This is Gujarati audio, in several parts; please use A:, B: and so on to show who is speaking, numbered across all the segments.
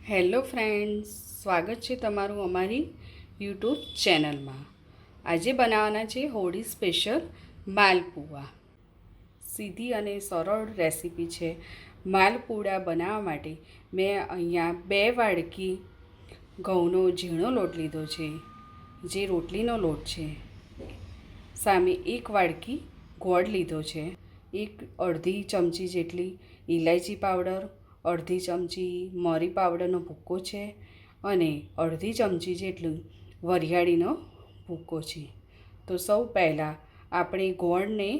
A: હેલો ફ્રેન્ડ્સ, સ્વાગત છે તમારું અમારી યુટ્યુબ ચેનલમાં. આજે બનાવવાના છે હોળી સ્પેશિયલ માલપુઆ. સીધી અને સરળ રેસીપી છે. માલપુઆ બનાવવા માટે મેં અહીંયા 2 વાડકી ઘઉંનો ઝીણો લોટ લીધો છે, જે રોટલીનો લોટ છે. સામે 1 વાડકી ગોળ લીધો છે, અડધી ચમચી જેટલી ઇલાયચી પાવડર, અડધી ચમચી મરી પાવડરનો ભૂક્કો છે અને અડધી ચમચી જેટલું વરિયાળીનો ભૂક્કો છે. તો સૌ પહેલાં આપણે ગોળને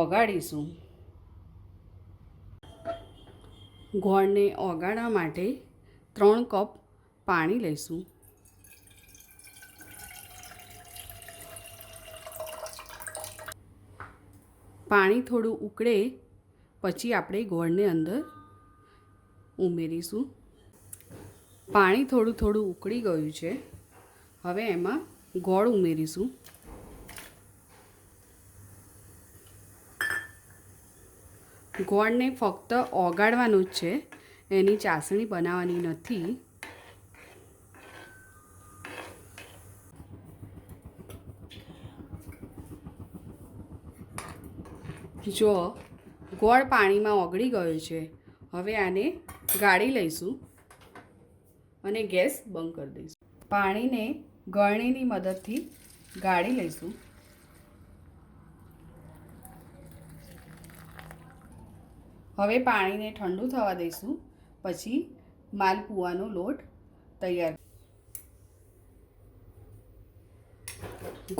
A: ઓગાળીશું. ગોળને ઓગાળવા માટે 3 કપ પાણી લઈશું. પાણી થોડું ઉકળે પછી આપણે ગોળને અંદર ઉમેરીશું. પાણી થોડું ઉકળી ગયું છે. હવે એમાં ગોળ ઉમેરીશું. ગોળને ફક્ત ઓગાળવાનું જ છે, એની ચાસણી બનાવવાની નથી. જો ગોળ પાણીમાં ઓગળી ગયો છે, હવે આને ગાળી લઈશું અને ગેસ બંધ કરી દઈશું. પાણીને ગળણીની મદદથી ગાળી લઈશું. હવે પાણીને ઠંડુ થવા દઈશું, પછી માલપુઆનો લોટ તૈયાર.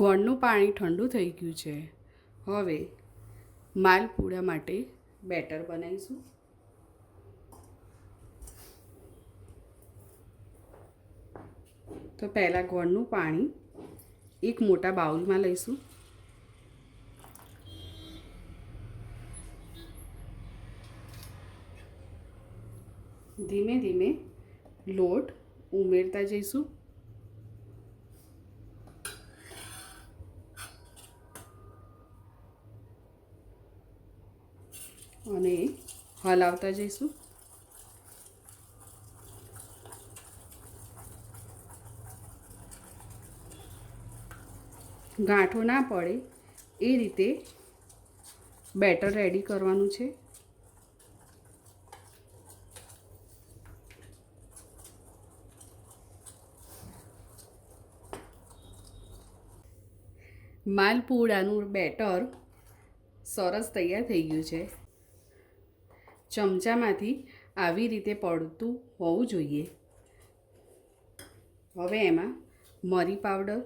A: ગોળનું પાણી ઠંડુ થઈ ગયું છે. હવે માલપુઆ માટે બેટર બનાવીશું. તો પહેલાં ગોળનું પાણી એક મોટા બાઉલમાં લઈશું. ધીમે ધીમે લોટ ઉમેરતા જઈશું. અને હલાવતા જઈશું. ગાંઠો ના પડે એ રીતે બેટર રેડી કરવાનું છે. માલપુઆનું બેટર સરસ તૈયાર થઈ ગયું છે. ચમચામાંથી આવી રીતે પડતું હોવું જોઈએ. હવે એમાં મરી પાવડર,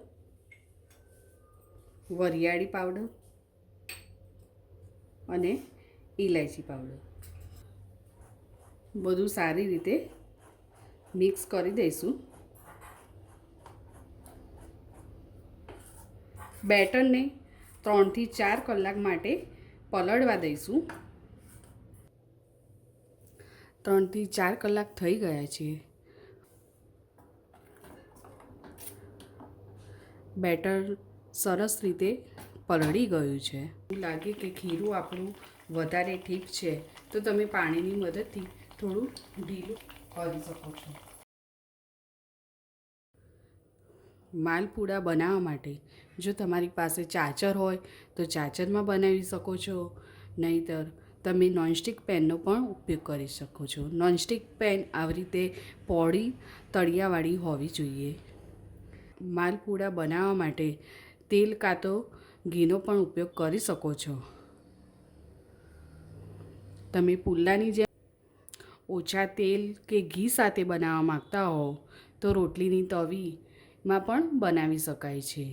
A: વરિયાળી પાવડર અને ઇલાયચી પાવડર બધું સારી રીતે મિક્સ કરી દઈશું. બેટરને 3 થી 4 કલાક માટે પલળવા દઈશું. 3 થી 4 કલાક થઈ ગયા છે. બેટર સરસ રીતે પલળી ગયું છે. લાગે કે ખીરું આપણું વધારે ઠીક છે તો તમે પાણીની મદદથી થોડું ઢીલું કરી શકો છો. માલપુઆ બનાવવા માટે જો તમારી પાસે ચાચર હોય તો ચાચરમાં બનાવી શકો છો, નહીંતર તમે નોનસ્ટિક પેનનો પણ ઉપયોગ કરી શકો છો. નોનસ્ટિક પેન આવી રીતે પહોળી તળિયાવાળી હોવી જોઈએ. માલપુઆ બનાવવા માટે તેલ કાં તો ઘીનો પણ ઉપયોગ કરી શકો છો. તમે પુલ્લાની જેમ ઓછા તેલ કે ઘી સાથે બનાવવા માગતા હો તો રોટલીની તવીમાં પણ બનાવી શકાય છે.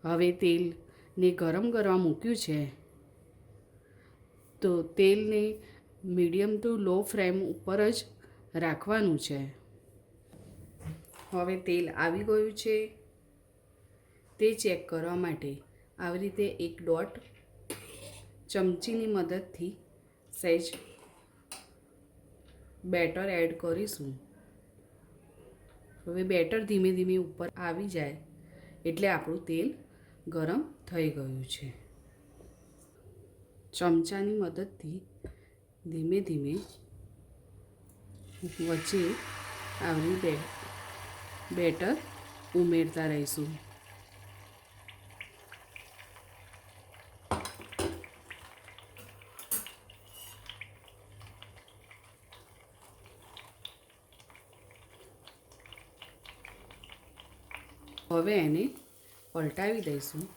A: હવે તેલને ગરમ કરવા મૂક્યું છે, તો તેલને મીડિયમ ટુ લો ફ્લેમ ઉપર જ રાખવાનું છે. હવે તેલ આવી ગયું છે તે ચેક કરવા માટે આવી રીતે એક ડોટ ચમચીની મદદથી સહેજ બેટર એડ કરીશું. હવે બેટર ધીમે ધીમે ઉપર આવી જાય એટલે આપણું તેલ ગરમ થઈ ગયું છે. ચમચાની મદદથી ધીમે ધીમે વચ્ચે આવી બેટર ઉમેરતા રહીશું. હવે એને પલટાવી દઈશું.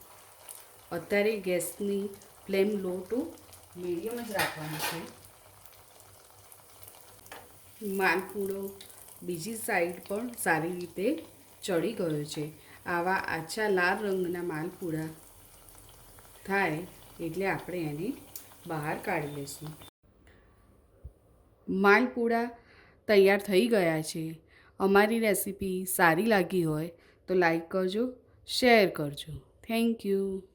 A: અત્યારે ગેસની ફ્લેમ લો ટુ મીડિયમ જ રાખવાની છે. માલપુડો બીજી સાઈડ પણ સારી રીતે ચડી ગયો છે. આવા આછા લાલ રંગના માલપુડા થાય એટલે આપણે એને બહાર કાઢી લઈશું. માલપુડા તૈયાર થઈ ગયા છે. અમારી રેસીપી સારી લાગી હોય તો લાઈક કરજો, શેર કરજો. Thank you.